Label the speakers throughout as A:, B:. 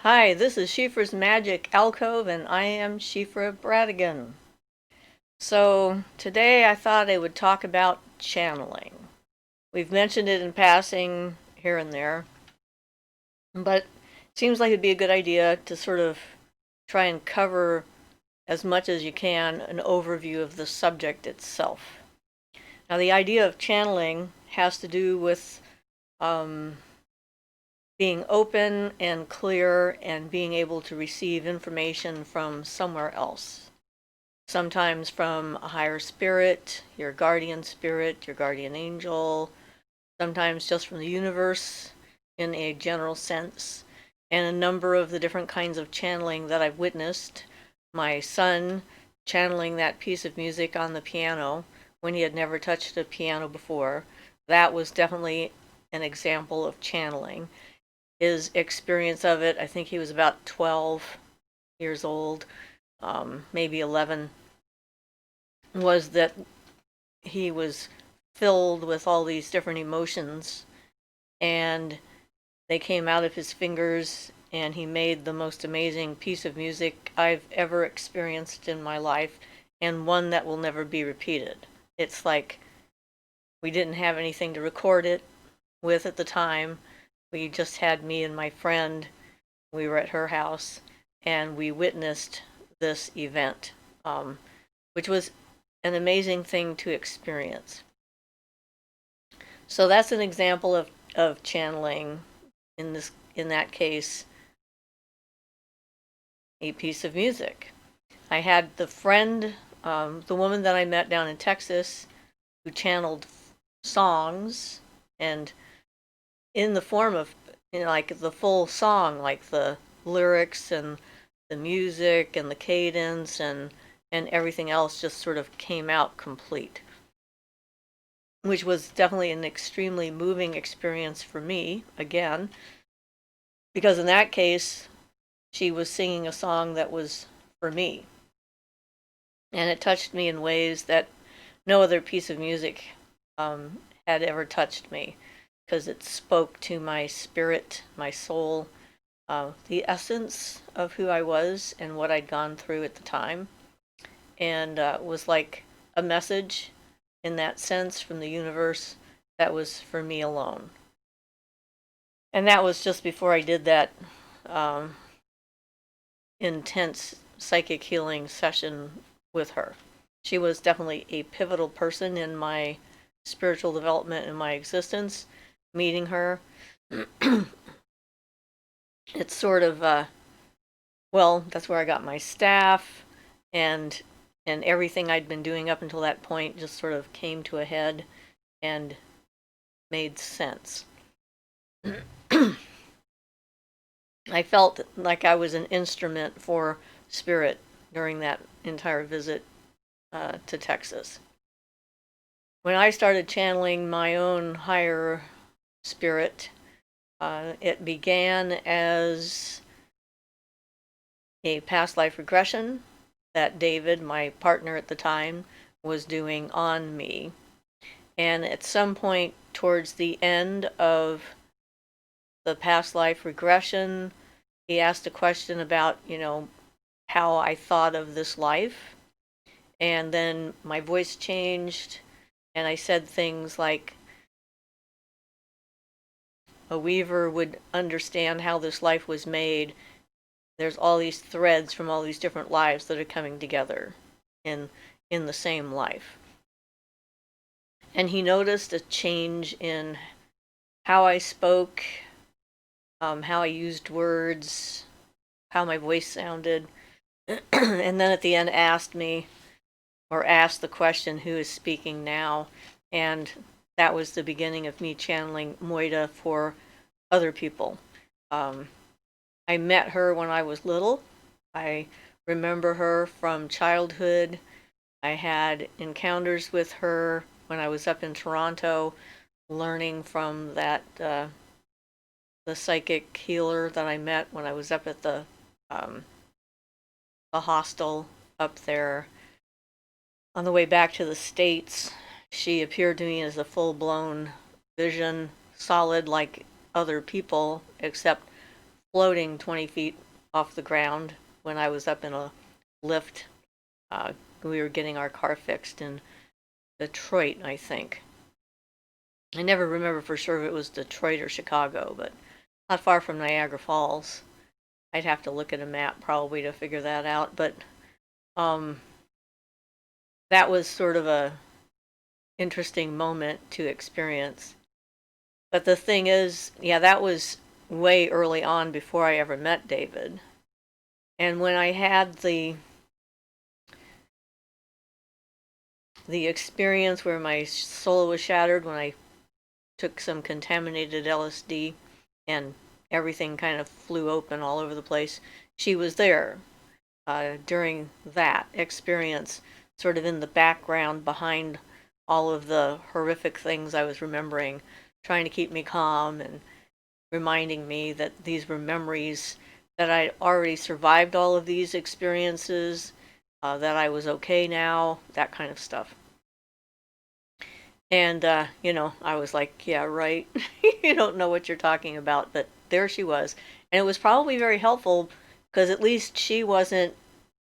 A: Hi, this is Siofra's Magic Alcove, and I am Siofra Bradigan. So, today I thought I would talk about channeling. We've mentioned it in passing here and there, but it seems like it'd be a good idea to sort of try and cover as much as you can an overview of the subject itself. Now, the idea of channeling has to do with um, being open and clear and being able to receive information from somewhere else. Sometimes from a higher spirit, your guardian angel, sometimes just from the universe in a general sense, and a number of the different kinds of channeling that I've witnessed. My son channeling that piece of music on the piano when he had never touched a piano before. That was definitely an example of channeling. His experience of it, I think he was about 12 years old, maybe 11, was that he was filled with all these different emotions and they came out of his fingers and he made the most amazing piece of music I've ever experienced in my life, and one that will never be repeated. It's like we didn't have anything to record it with at the time. We just had me and my friend. We were at her house and we witnessed this event, which was an amazing thing to experience. So that's an example of channeling, in that case, a piece of music. I had the friend, the woman that I met down in Texas, who channeled songs, and in the form of, like the full song, like the lyrics and the music and the cadence and everything else just sort of came out complete, which was definitely an extremely moving experience for me, again, because in that case, she was singing a song that was for me. And it touched me in ways that no other piece of music had ever touched me, because it spoke to my spirit, my soul, the essence of who I was and what I'd gone through at the time, and was like a message in that sense from the universe that was for me alone. And that was just before I did that um, intense psychic healing session with her. She was definitely a pivotal person in my spiritual development in my existence. Meeting her, it's sort of well, that's where I got my staff, and everything I'd been doing up until that point just sort of came to a head and made sense. I felt like I was an instrument for spirit during that entire visit to Texas. When I started channeling my own higher spirit, it began as a past life regression that David, my partner at the time, was doing on me. And at some point towards the end of the past life regression, he asked a question about, how I thought of this life. And then my voice changed, and I said things like, a weaver would understand how this life was made. There's all these threads from all these different lives that are coming together in the same life. And he noticed a change in how I spoke, how I used words, how my voice sounded. And then at the end asked the question, who is speaking now? And that was the beginning of me channeling Moita for other people. I met her when I was little. I remember her from childhood. I had encounters with her when I was up in Toronto, learning from the psychic healer that I met when I was up at the hostel up there. On the way back to the States, she appeared to me as a full-blown vision, solid like other people, except floating 20 feet off the ground when I was up in a lift. We were getting our car fixed in Detroit, I think. I never remember for sure if it was Detroit or Chicago, but not far from Niagara Falls. I'd have to look at a map probably to figure that out, but um, that was sort of a interesting moment to experience. But the thing is, yeah, that was way early on before I ever met David. And when I had the experience where my soul was shattered when I took some contaminated LSD and everything kind of flew open all over the place, she was there during that experience, sort of in the background behind all of the horrific things I was remembering, trying to keep me calm and reminding me that these were memories, that I'd already survived all of these experiences, that I was okay now, that kind of stuff. And, I was like, yeah, right. You don't know what you're talking about. But there she was. And it was probably very helpful because at least she wasn't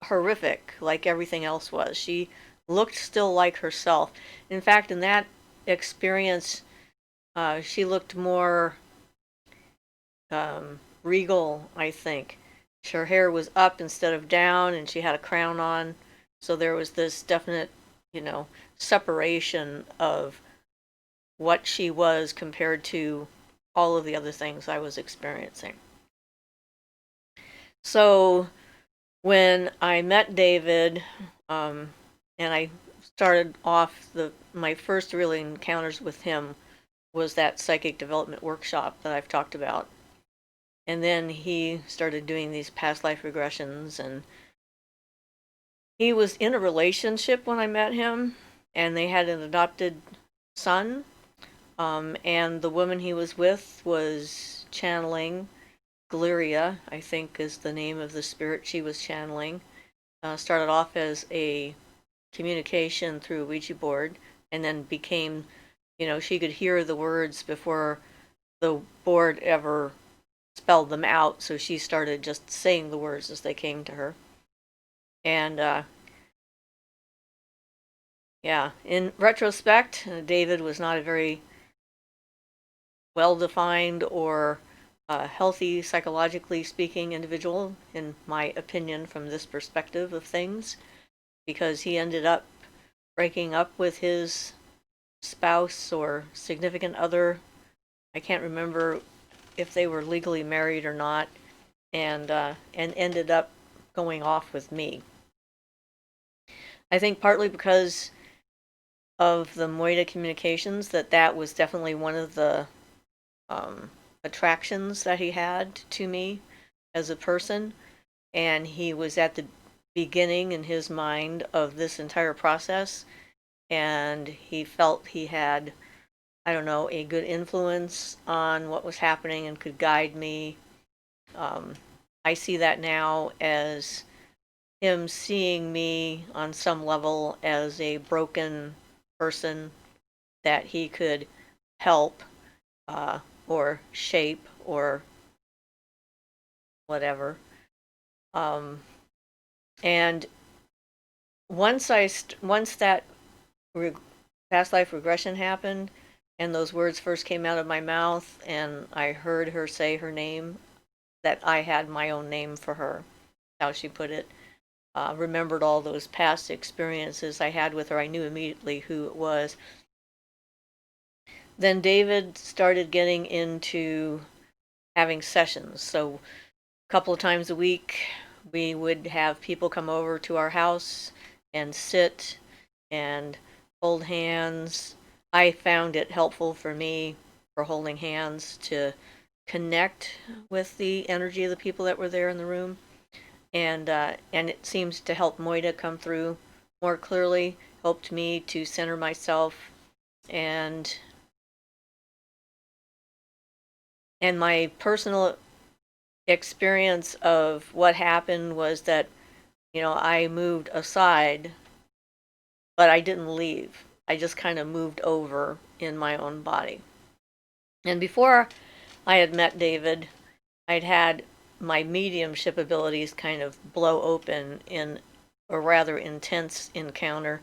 A: horrific like everything else was. She looked still like herself. In fact, in that experience, she looked more regal, I think. Her hair was up instead of down, and she had a crown on. So there was this definite, separation of what she was compared to all of the other things I was experiencing. So when I met David, and I started off my first really encounters with him was that psychic development workshop that I've talked about. And then he started doing these past life regressions, and he was in a relationship when I met him, and they had an adopted son. And the woman he was with was channeling Galeria, I think is the name of the spirit she was channeling. Started off as a communication through a Ouija board, and then became, she could hear the words before the board ever spelled them out, so she started just saying the words as they came to her. And yeah, in retrospect, David was not a very well-defined or healthy, psychologically speaking, individual, in my opinion, from this perspective of things, because he ended up breaking up with his spouse or significant other. I can't remember if they were legally married or not, and ended up going off with me. I think partly because of the Moita communications, that was definitely one of the attractions that he had to me as a person, and he was at the beginning in his mind of this entire process, and he felt he had, I don't know, a good influence on what was happening and could guide me. I see that now as him seeing me on some level as a broken person that he could help, or shape, or whatever. And once that past life regression happened, and those words first came out of my mouth, and I heard her say her name, that I had my own name for her, how she put it, remembered all those past experiences I had with her, I knew immediately who it was. Then David started getting into having sessions. So a couple of times a week, we would have people come over to our house and sit and hold hands. I found it helpful for me, for holding hands, to connect with the energy of the people that were there in the room. And it seems to help Moita come through more clearly, helped me to center myself, and my personal experience of what happened was that, I moved aside, but I didn't leave. I just kind of moved over in my own body. And before I had met David, I'd had my mediumship abilities kind of blow open in a rather intense encounter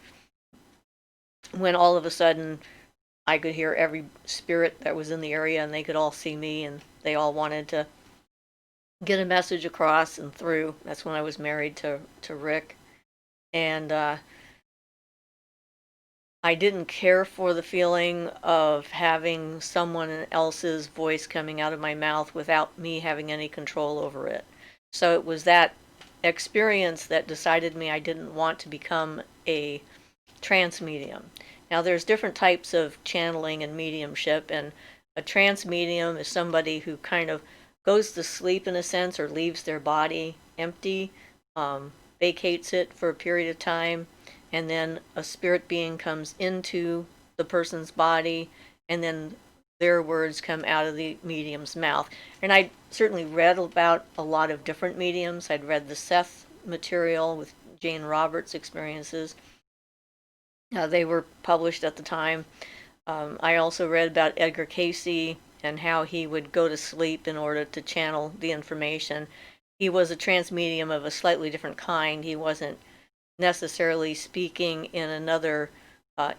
A: when all of a sudden I could hear every spirit that was in the area and they could all see me and they all wanted to get a message across and through. That's when I was married to Rick. And I didn't care for the feeling of having someone else's voice coming out of my mouth without me having any control over it. So it was that experience that decided me I didn't want to become a trance medium. Now there's different types of channeling and mediumship, and a trance medium is somebody who kind of goes to sleep in a sense or leaves their body empty, vacates it for a period of time, and then a spirit being comes into the person's body, and then their words come out of the medium's mouth. And I certainly read about a lot of different mediums. I'd read the Seth material with Jane Roberts' experiences. They were published at the time. I also read about Edgar Cayce and how he would go to sleep in order to channel the information. He was a trance medium of a slightly different kind. He wasn't necessarily speaking in another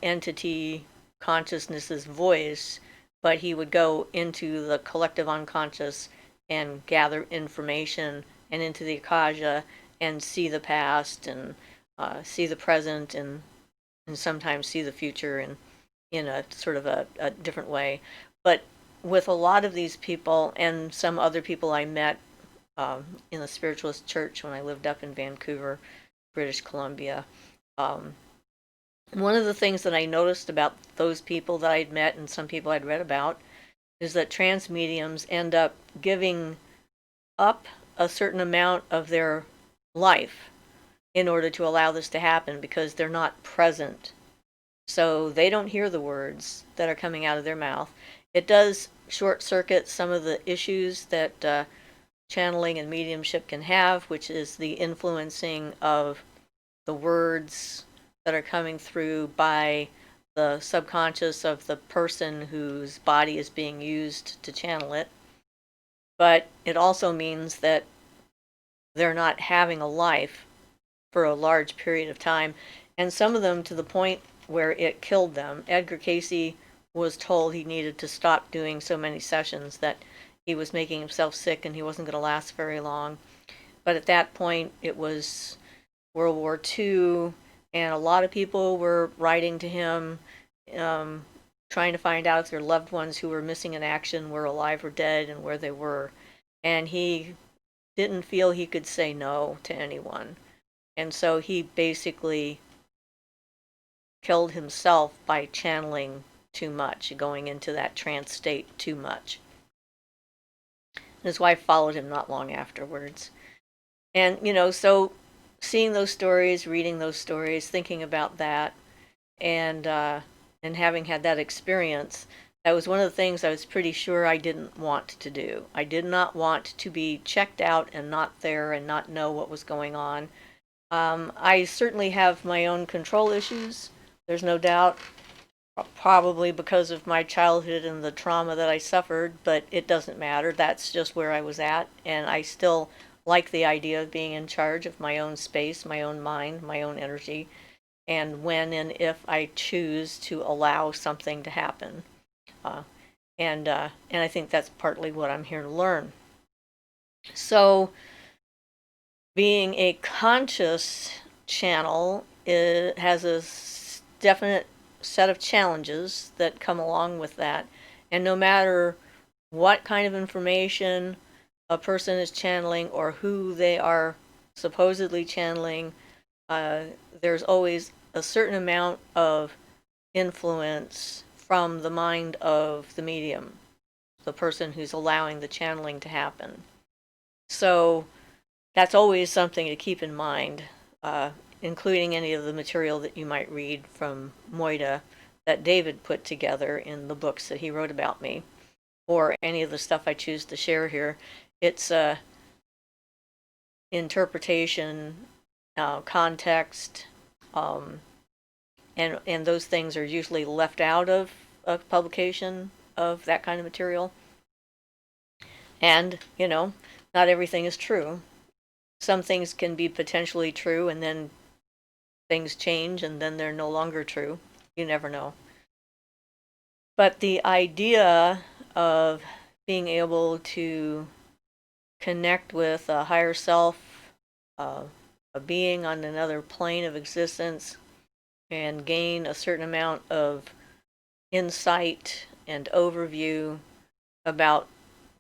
A: entity consciousness's voice, but he would go into the collective unconscious and gather information and into the Akasha and see the past and see the present and sometimes see the future in a sort of a different way. But with a lot of these people and some other people I met in the spiritualist church when I lived up in Vancouver, British Columbia, one of the things that I noticed about those people that I'd met and some people I'd read about is that trance mediums end up giving up a certain amount of their life in order to allow this to happen because they're not present. So they don't hear the words that are coming out of their mouth. It does short circuit some of the issues that channeling and mediumship can have, which is the influencing of the words that are coming through by the subconscious of the person whose body is being used to channel it. But it also means that they're not having a life for a large period of time, and some of them to the point where it killed them. Edgar Cayce was told he needed to stop doing so many sessions, that he was making himself sick and he wasn't going to last very long. But at that point, it was World War II, and a lot of people were writing to him, trying to find out if their loved ones who were missing in action were alive or dead and where they were. And he didn't feel he could say no to anyone. And so he basically killed himself by channeling too much, going into that trance state too much. His wife followed him not long afterwards. And, so seeing those stories, reading those stories, thinking about that, and having had that experience, that was one of the things I was pretty sure I didn't want to do. I did not want to be checked out and not there and not know what was going on. I certainly have my own control issues. There's no doubt, probably because of my childhood and the trauma that I suffered, but it doesn't matter. That's just where I was at, and I still like the idea of being in charge of my own space, my own mind, my own energy, and when and if I choose to allow something to happen. And I think that's partly what I'm here to learn. So, being a conscious channel, it has a definite set of challenges that come along with that. And no matter what kind of information a person is channeling or who they are supposedly channeling, there's always a certain amount of influence from the mind of the medium, the person who's allowing the channeling to happen. So that's always something to keep in mind, including any of the material that you might read from Moita that David put together in the books that he wrote about me, or any of the stuff I choose to share here. It's interpretation, context, and those things are usually left out of publication of that kind of material. And, not everything is true. Some things can be potentially true, and then things change, and then they're no longer true. You never know. But the idea of being able to connect with a higher self, uh, a being on another plane of existence, and gain a certain amount of insight and overview about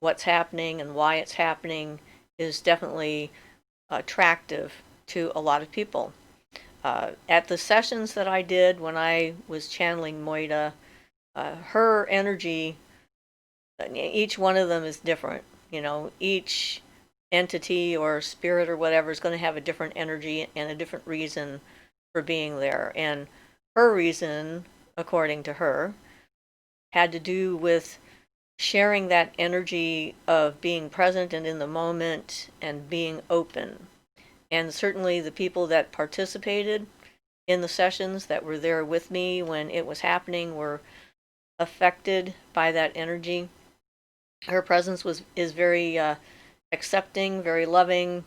A: what's happening and why it's happening is definitely attractive to a lot of people. At the sessions that I did when I was channeling Moita, her energy, each one of them is different. Each entity or spirit or whatever is going to have a different energy and a different reason for being there. And her reason, according to her, had to do with sharing that energy of being present and in the moment and being open. And certainly the people that participated in the sessions that were there with me when it was happening were affected by that energy. Her presence is very accepting, very loving,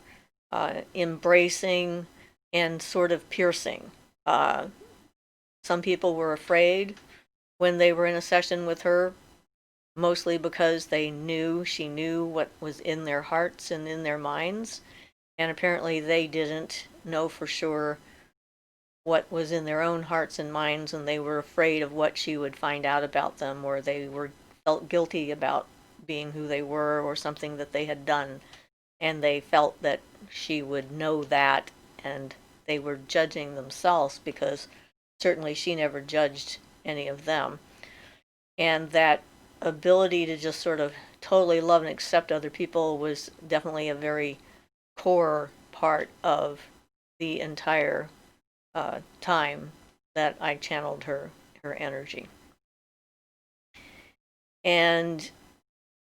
A: embracing, and sort of piercing. Some people were afraid when they were in a session with her, mostly because she knew what was in their hearts and in their minds, and apparently they didn't know for sure what was in their own hearts and minds, and they were afraid of what she would find out about them, or they felt guilty about being who they were or something that they had done, and they felt that she would know that, and they were judging themselves because certainly she never judged any of them. And that ability to just sort of totally love and accept other people was definitely a very core part of the entire time that I channeled her energy. And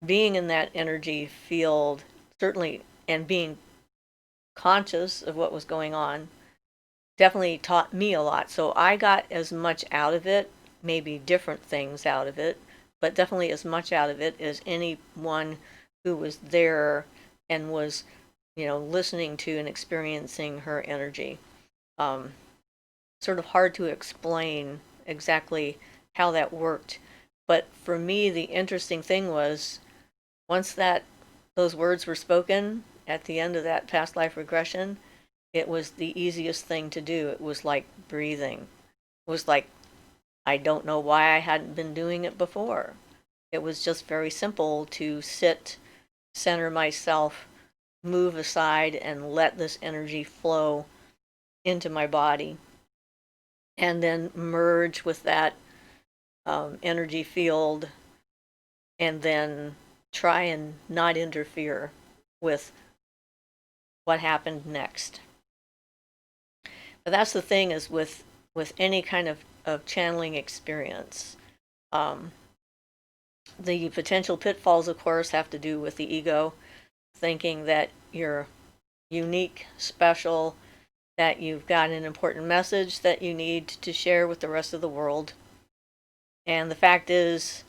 A: being in that energy field, certainly, and being conscious of what was going on, definitely taught me a lot. So I got as much out of it, maybe different things out of it, but definitely as much out of it as anyone who was there and was, listening to and experiencing her energy. Sort of hard to explain exactly how that worked. But for me, the interesting thing was once those words were spoken at the end of that past life regression, it was the easiest thing to do. It was like breathing. It was like, I don't know why I hadn't been doing it before. It was just very simple to sit, center myself, move aside, and let this energy flow into my body, and then merge with that energy field, and then try and not interfere with what happened next. But that's the thing is with any kind of channeling experience. The potential pitfalls, of course, have to do with the ego, thinking that you're unique, special, that you've got an important message that you need to share with the rest of the world. And the fact is,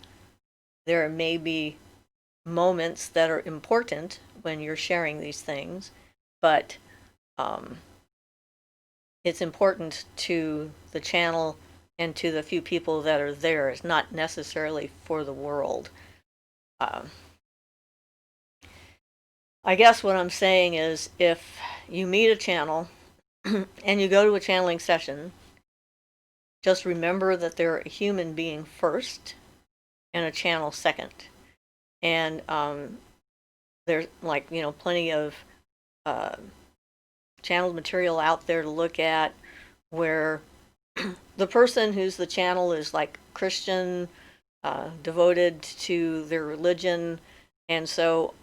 A: there may be moments that are important when you're sharing these things, but it's important to the channel and to the few people that are there. It's not necessarily for the world. I guess what I'm saying is if you meet a channel and you go to a channeling session, just remember that they're a human being first and a channel second. And there's plenty of channeled material out there to look at where the person who's the channel is like Christian, devoted to their religion, and so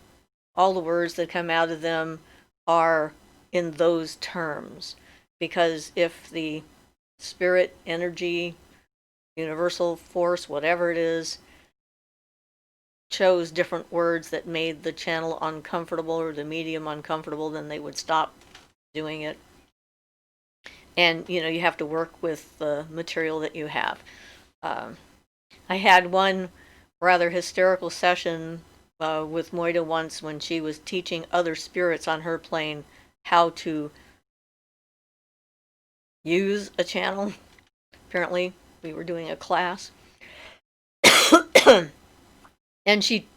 A: all the words that come out of them are in those terms. Because if the spirit, energy, universal force, whatever it is, chose different words that made the channel uncomfortable or the medium uncomfortable, then they would stop doing it. And you have to work with the material that you have. I had one rather hysterical session with Moita once when she was teaching other spirits on her plane how to use a channel. Apparently, we were doing a class. And she,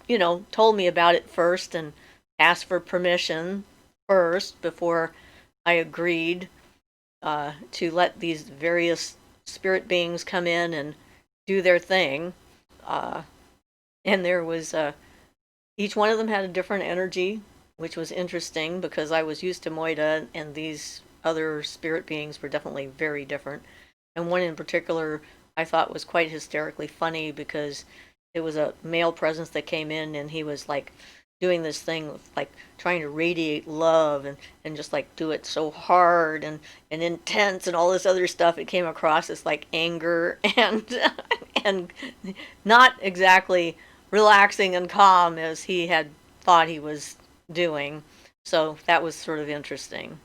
A: told me about it first and asked for permission first before I agreed to let these various spirit beings come in and do their thing. And there was each one of them had a different energy, which was interesting because I was used to Moita, and these other spirit beings were definitely very different. And one in particular I thought was quite hysterically funny because it was a male presence that came in, and he was like doing this thing like trying to radiate love and just like do it so hard and intense and all this other stuff. It came across as like anger and and not exactly relaxing and calm as he had thought he was doing. So that was sort of interesting.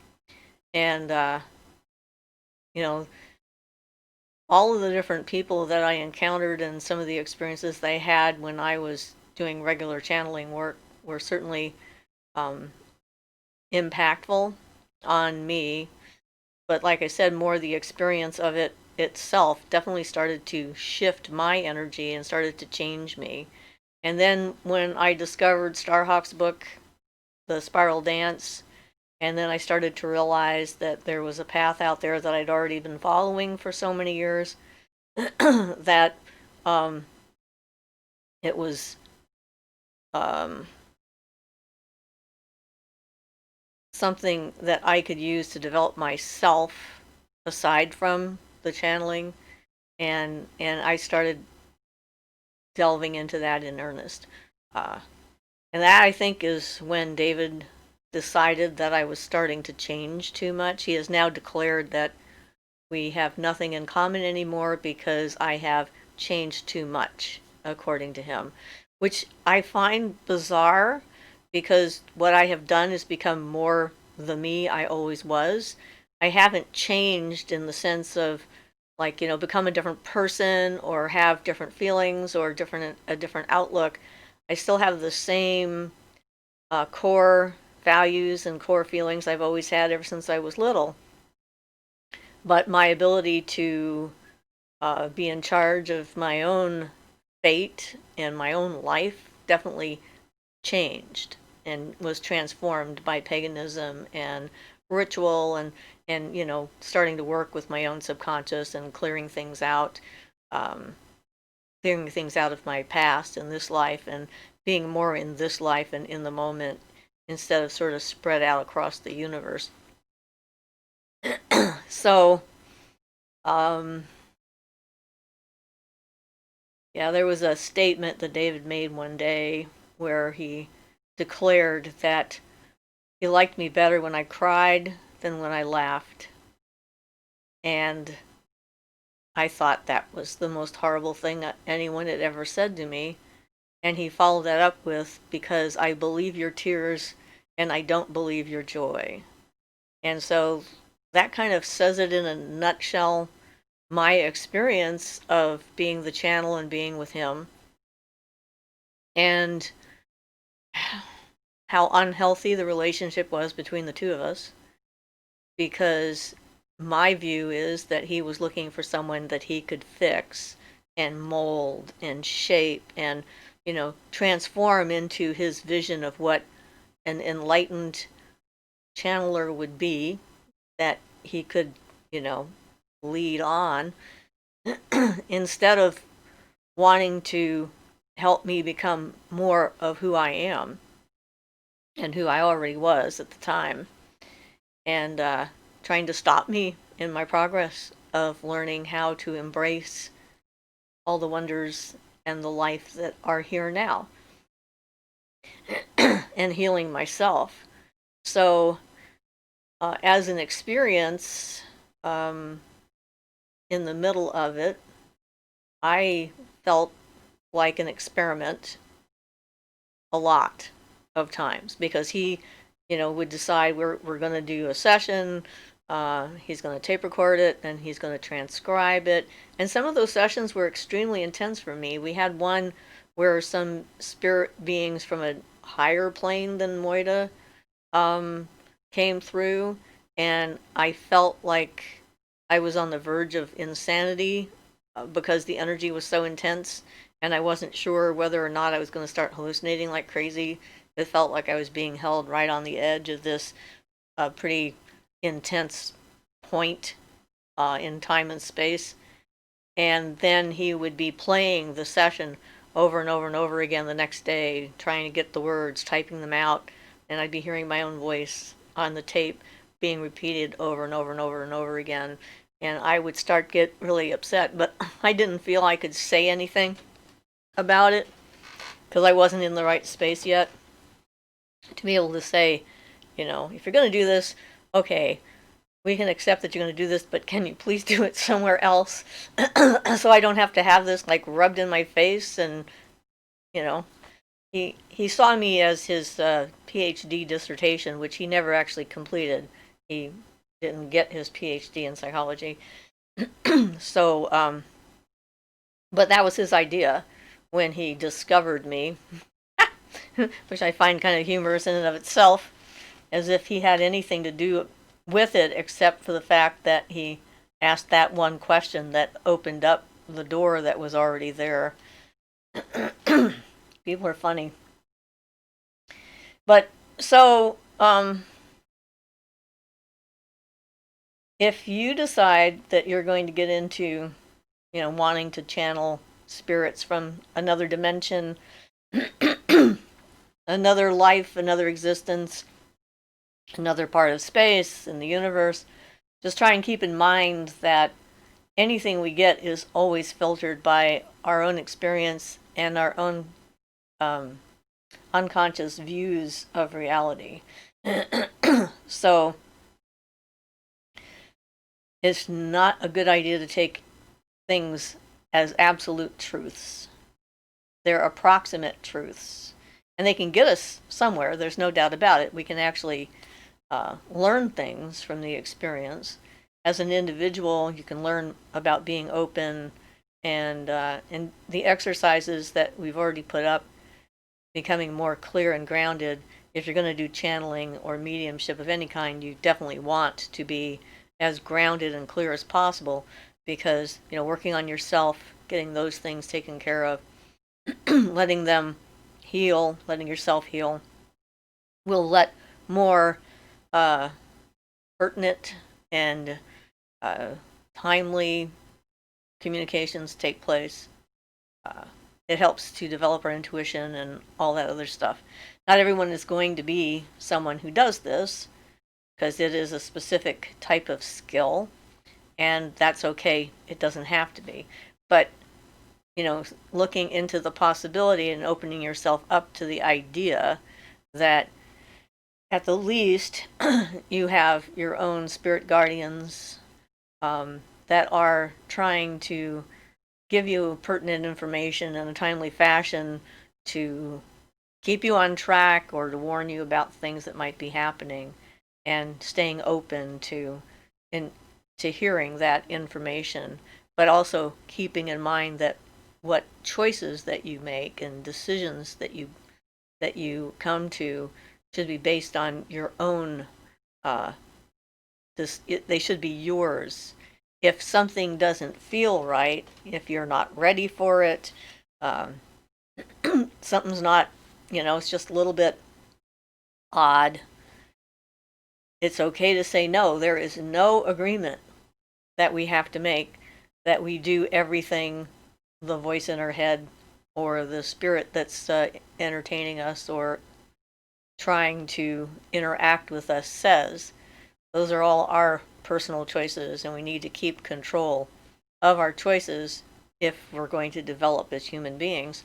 A: And you know, all of the different people that I encountered and some of the experiences they had when I was doing regular channeling work were certainly um, impactful on me. But like I said, more the experience of it itself definitely started to shift my energy and started to change me. And then when I discovered Starhawk's book, The Spiral Dance, and then I started to realize that there was a path out there that I'd already been following for so many years that um, it was something that I could use to develop myself aside from the channeling, and I started delving into that in earnest. Uh, and that I think is when David decided that I was starting to change too much. He has now declared that we have nothing in common anymore because I have changed too much, according to him, which I find bizarre because what I have done is become more the me I always was. I haven't changed in the sense of like, become a different person or have different feelings or a different outlook. I still have the same core values and core feelings I've always had ever since I was little. But my ability to be in charge of my own fate and my own life definitely changed and was transformed by paganism and ritual and starting to work with my own subconscious and um, clearing things out of my past in this life and being more in this life and in the moment instead of sort of spread out across the universe. So yeah, there was a statement that David made one day where he declared that he liked me better when I cried than when I laughed. And I thought that was the most horrible thing that anyone had ever said to me. And he followed that up with, because I believe your tears and I don't believe your joy. And so that kind of says it in a nutshell, my experience of being the channel and being with him. And how unhealthy the relationship was between the two of us, because my view is that he was looking for someone that he could fix and mold and shape and transform into his vision of what an enlightened channeler would be, that he could lead on instead of wanting to help me become more of who I am and who I already was at the time, and trying to stop me in my progress of learning how to embrace all the wonders and the life that are here now and healing myself. So, as an experience in the middle of it, I felt like an experiment a lot of times because he, would decide we're going to do a session. He's going to tape record it and he's going to transcribe it. And some of those sessions were extremely intense for me. We had one where some spirit beings from a higher plane than Moita came through, and I felt like I was on the verge of insanity because the energy was so intense, and I wasn't sure whether or not I was going to start hallucinating like crazy. It felt like I was being held right on the edge of this pretty intense point in time and space. And then he would be playing the session over and over and over again the next day, trying to get the words, typing them out, and I'd be hearing my own voice on the tape being repeated over and over and over and over again. And I would start get really upset, but I didn't feel I could say anything about it because I wasn't in the right space yet to be able to say, if you're going to do this, okay, we can accept that you're going to do this, but can you please do it somewhere else so I don't have to have this like rubbed in my face? And he saw me as his PhD dissertation, which he never actually completed. He didn't get his PhD in psychology. So but that was his idea when he discovered me, which I find kind of humorous in and of itself, as if he had anything to do with it except for the fact that he asked that one question that opened up the door that was already there. People are funny. But so if you decide that you're going to get into wanting to channel spirits from another dimension, another life, another existence, another part of space in the universe, just try and keep in mind that anything we get is always filtered by our own experience and our own unconscious views of reality. So it's not a good idea to take things as absolute truths. They're approximate truths, and they can get us somewhere. There's no doubt about it. We can actually learn things from the experience. As an individual, you can learn about being open, and the exercises that we've already put up, becoming more clear and grounded. If you're going to do channeling or mediumship of any kind, you definitely want to be as grounded and clear as possible, because working on yourself, getting those things taken care of, letting them heal, letting yourself heal, will let more pertinent and timely communications take place. It helps to develop our intuition and all that other stuff. Not everyone is going to be someone who does this, because it is a specific type of skill, and that's okay. It doesn't have to be. But looking into the possibility and opening yourself up to the idea that at the least you have your own spirit guardians that are trying to give you pertinent information in a timely fashion to keep you on track or to warn you about things that might be happening, and staying open to hearing that information, but also keeping in mind that what choices that you make and decisions that you come to should be based on your own they should be yours. If something doesn't feel right, if you're not ready for it, something's not, it's just a little bit odd, it's okay to say no. There is no agreement that we have to make that we do everything the voice in our head or the spirit that's entertaining us or trying to interact with us says. Those are all our personal choices, and we need to keep control of our choices if we're going to develop as human beings.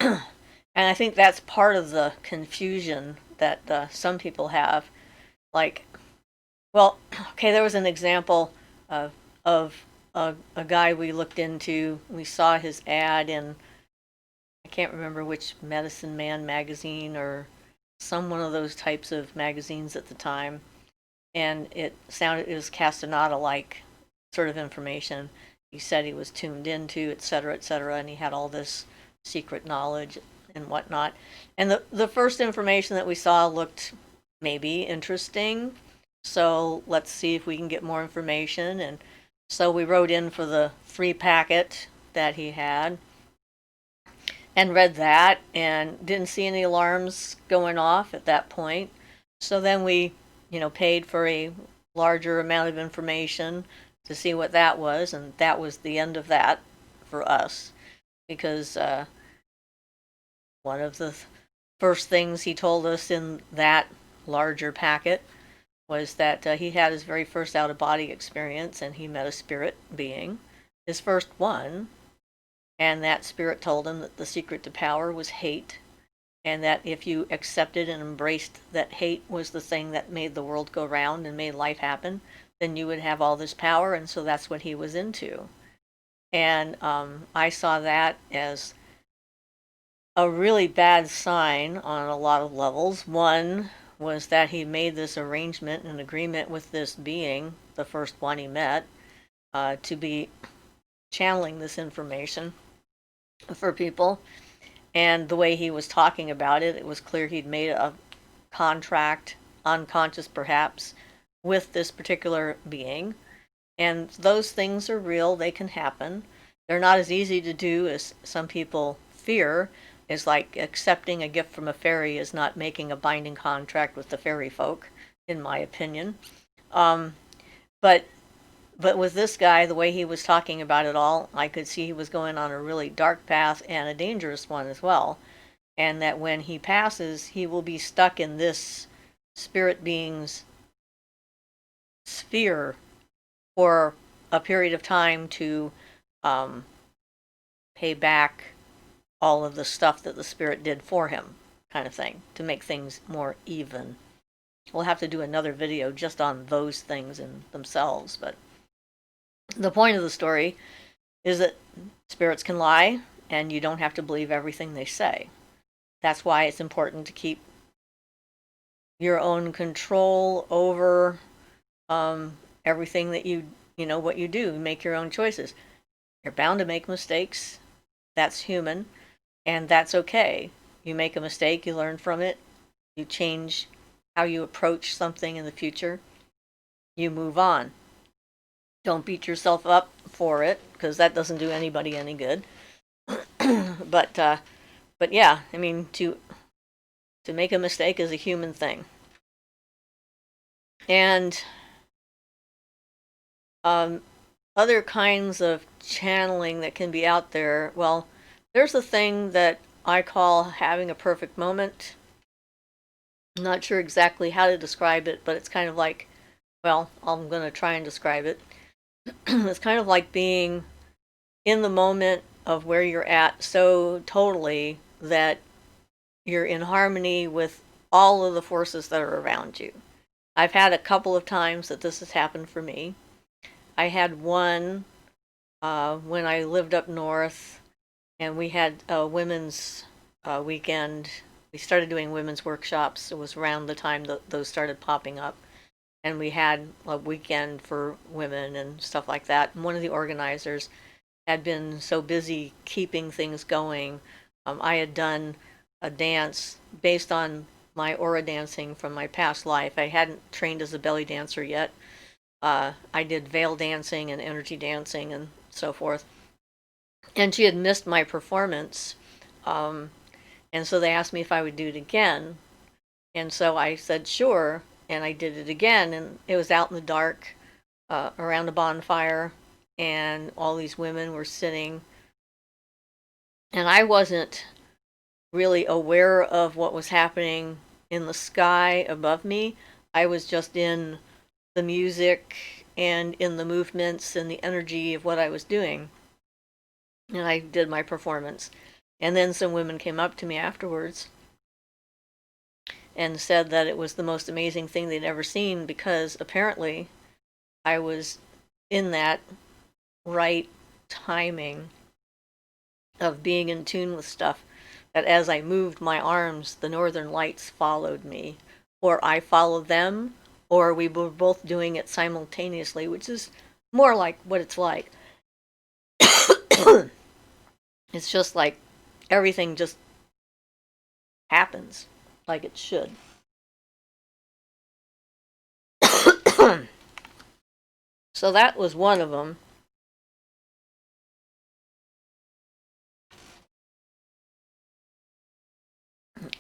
A: And I think that's part of the confusion that some people have. Like, well, okay, there was an example of a guy we looked into. We saw his ad in, I can't remember which Medicine Man magazine or some one of those types of magazines at the time, and it was Castaneda-like sort of information. he said he was tuned into, et cetera, and he had all this secret knowledge and whatnot. And the first information that we saw looked maybe interesting. So let's see if we can get more information. And so we wrote in for the free packet that he had and read that and didn't see any alarms going off at that point. So then we, paid for a larger amount of information to see what that was, and that was the end of that for us because one of the first things he told us in that larger packet was that he had his very first out of body experience and he met a spirit being, his first one, and that spirit told him that the secret to power was hate, and that if you accepted and embraced that hate was the thing that made the world go round and made life happen, then you would have all this power, and so that's what he was into. And I saw that as a really bad sign on a lot of levels. One was that he made this arrangement and agreement with this being, the first one he met, to be channeling this information for people. And the way he was talking about it, it was clear he'd made a contract, unconscious perhaps, with this particular being. And those things are real, they can happen. They're not as easy to do as some people fear. It's like accepting a gift from a fairy is not making a binding contract with the fairy folk, in my opinion. But with this guy, the way he was talking about it all, I could see he was going on a really dark path and a dangerous one as well. And that when he passes, he will be stuck in this spirit being's sphere for a period of time to pay back all of the stuff that the spirit did for him, kind of thing, to make things more even. We'll have to do another video just on those things in themselves, but the point of the story is that spirits can lie, and you don't have to believe everything they say. That's why it's important to keep your own control over everything that what you do. Make your own choices. You're bound to make mistakes. That's human, and that's okay. You make a mistake, you learn from it, you change how you approach something in the future, you move on. Don't beat yourself up for it, because that doesn't do anybody any good. but yeah, I mean, to make a mistake is a human thing. And other kinds of channeling that can be out there, well, there's a thing that I call having a perfect moment. I'm not sure exactly how to describe it, but it's kind of like, well, I'm going to try and describe it. It's kind of like being in the moment of where you're at so totally that you're in harmony with all of the forces that are around you. I've had a couple of times that this has happened for me. I had one when I lived up north, and we had a women's weekend. We started doing women's workshops. It was around the time those started popping up. And we had a weekend for women and stuff like that. And one of the organizers had been so busy keeping things going. I had done a dance based on my aura dancing from my past life. I hadn't trained as a belly dancer yet. I did veil dancing and energy dancing and so forth. And she had missed my performance. And so they asked me if I would do it again. And so I said, sure. And I did it again, and it was out in the dark around a bonfire, and all these women were sitting. And I wasn't really aware of what was happening in the sky above me. I was just in the music and in the movements and the energy of what I was doing. And I did my performance. And then some women came up to me afterwards and said that it was the most amazing thing they'd ever seen, because apparently I was in that right timing of being in tune with stuff, that as I moved my arms, the northern lights followed me, or I followed them, or we were both doing it simultaneously, which is more like what it's like. It's just like everything just happens like it should. So that was one of them.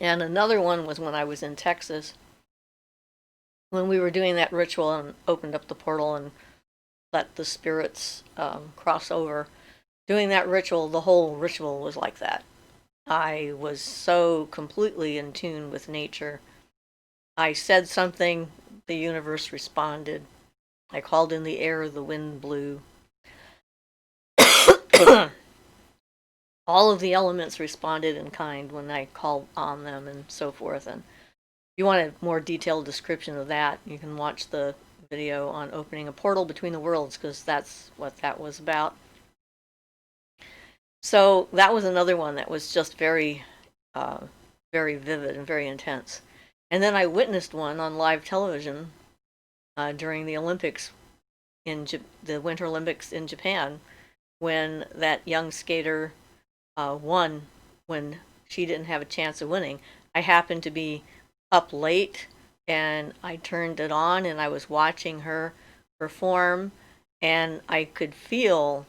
A: And another one was when I was in Texas, when we were doing that ritual and opened up the portal and let the spirits cross over. Doing that ritual, the whole ritual was like that. I was so completely in tune with nature. I said something, the universe responded. I called in the air, the wind blew. All of the elements responded in kind when I called on them and so forth. And if you want a more detailed description of that, you can watch the video on opening a portal between the worlds, because that's what that was about. So that was another one that was just very, very vivid and very intense. And then I witnessed one on live television during the Olympics the Winter Olympics in Japan, when that young skater won when she didn't have a chance of winning. I happened to be up late and I turned it on and I was watching her perform, and I could feel,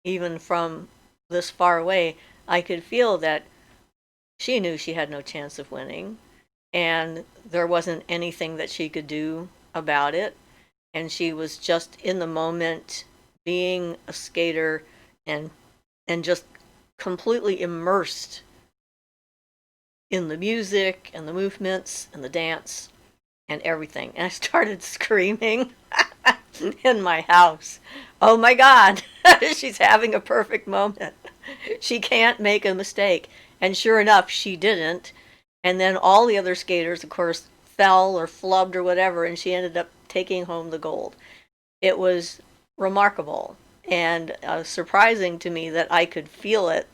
A: even from this far away, I could feel that she knew she had no chance of winning and there wasn't anything that she could do about it. And she was just in the moment, being a skater, and just completely immersed in the music and the movements and the dance and everything. And I started screaming in my house, oh my God, she's having a perfect moment. She can't make a mistake. And sure enough, she didn't. And then all the other skaters, of course, fell or flubbed or whatever, and she ended up taking home the gold. It was remarkable and surprising to me that I could feel it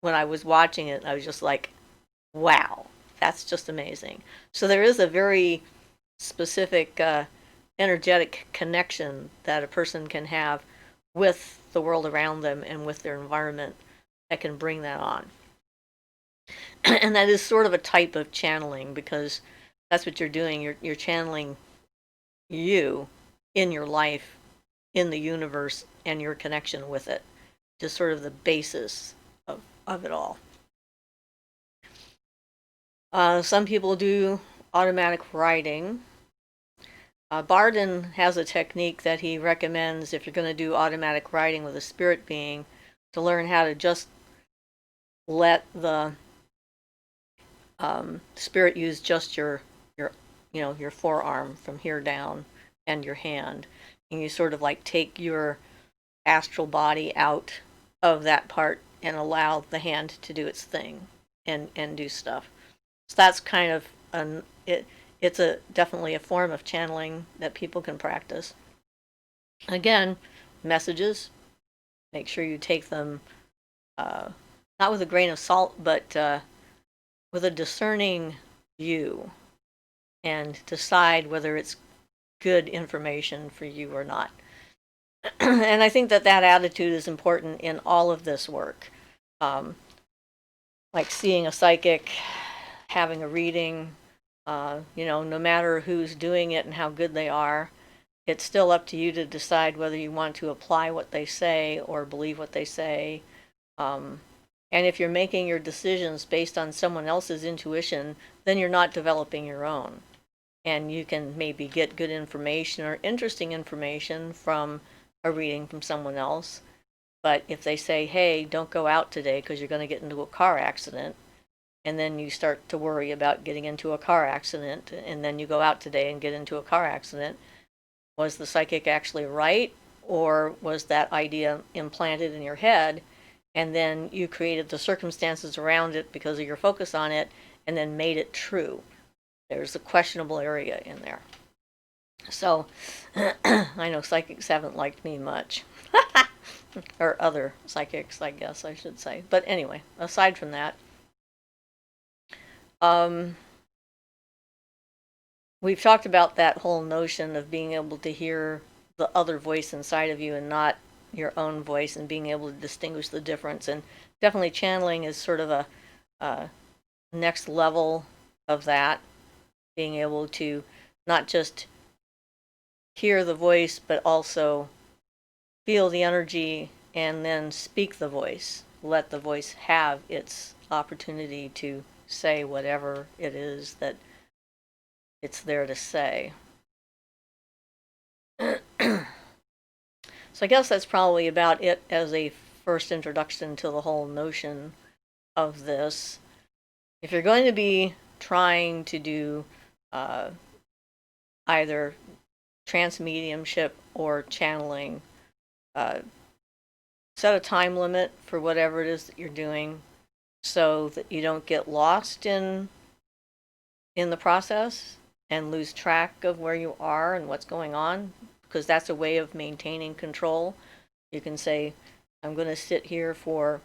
A: when I was watching it. I was just like, wow, that's just amazing. So there is a very specific energetic connection that a person can have with the world around them and with their environment that can bring that on. And that is sort of a type of channeling, because that's what you're doing. You're channeling you in your life, in the universe, and your connection with it. Just sort of the basis of it all. Some people do automatic writing. Barden has a technique that he recommends if you're going to do automatic writing with a spirit being, to learn how to just let the spirit use just your forearm from here down and your hand, and you sort of like take your astral body out of that part and allow the hand to do its thing and do stuff. So that's kind of it's definitely a form of channeling that people can practice. Again, messages, make sure you take them not with a grain of salt, but with a discerning view, and decide whether it's good information for you or not. And I think that attitude is important in all of this work. Like seeing a psychic, having a reading, no matter who's doing it and how good they are, it's still up to you to decide whether you want to apply what they say or believe what they say. And if you're making your decisions based on someone else's intuition, then you're not developing your own. And you can maybe get good information or interesting information from a reading from someone else. But if they say, hey, don't go out today because you're going to get into a car accident, and then you start to worry about getting into a car accident, and then you go out today and get into a car accident, was the psychic actually right, or was that idea implanted in your head, and then you created the circumstances around it because of your focus on it, and then made it true? There's a questionable area in there. So I know psychics haven't liked me much. Or other psychics, I guess I should say. But anyway, aside from that, we've talked about that whole notion of being able to hear the other voice inside of you and not your own voice and being able to distinguish the difference. And definitely channeling is sort of a next level of that, being able to not just hear the voice, but also feel the energy and then speak the voice. Let the voice have its opportunity to say whatever it is that it's there to say. So I guess that's probably about it as a first introduction to the whole notion of this. If you're going to be trying to do either trance mediumship or channeling, set a time limit for whatever it is that you're doing so that you don't get lost in the process and lose track of where you are and what's going on, because that's a way of maintaining control. You can say, I'm going to sit here for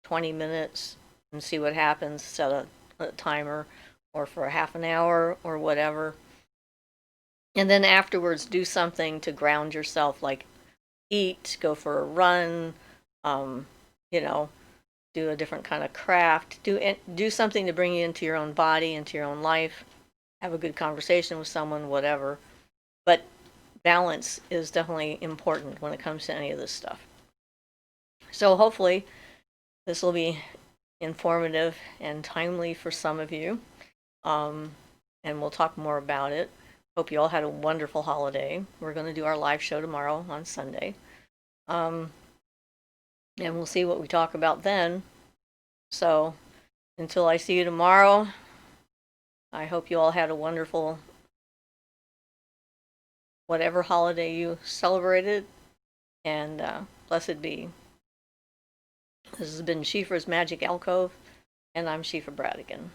A: 20 minutes and see what happens, set a timer, or for a half an hour or whatever. And then afterwards, do something to ground yourself, like eat, go for a run, you know, do a different kind of craft, do something to bring you into your own body, into your own life, have a good conversation with someone, whatever. But balance is definitely important when it comes to any of this stuff. So hopefully this will be informative and timely for some of you, and we'll talk more about it. Hope you all had a wonderful holiday. We're going to do our live show tomorrow on Sunday. And we'll see what we talk about then. So until I see you tomorrow, I hope you all had a wonderful whatever holiday you celebrated, and blessed be. This has been Siofra's Magic Alcove, and I'm Siofra Bradigan.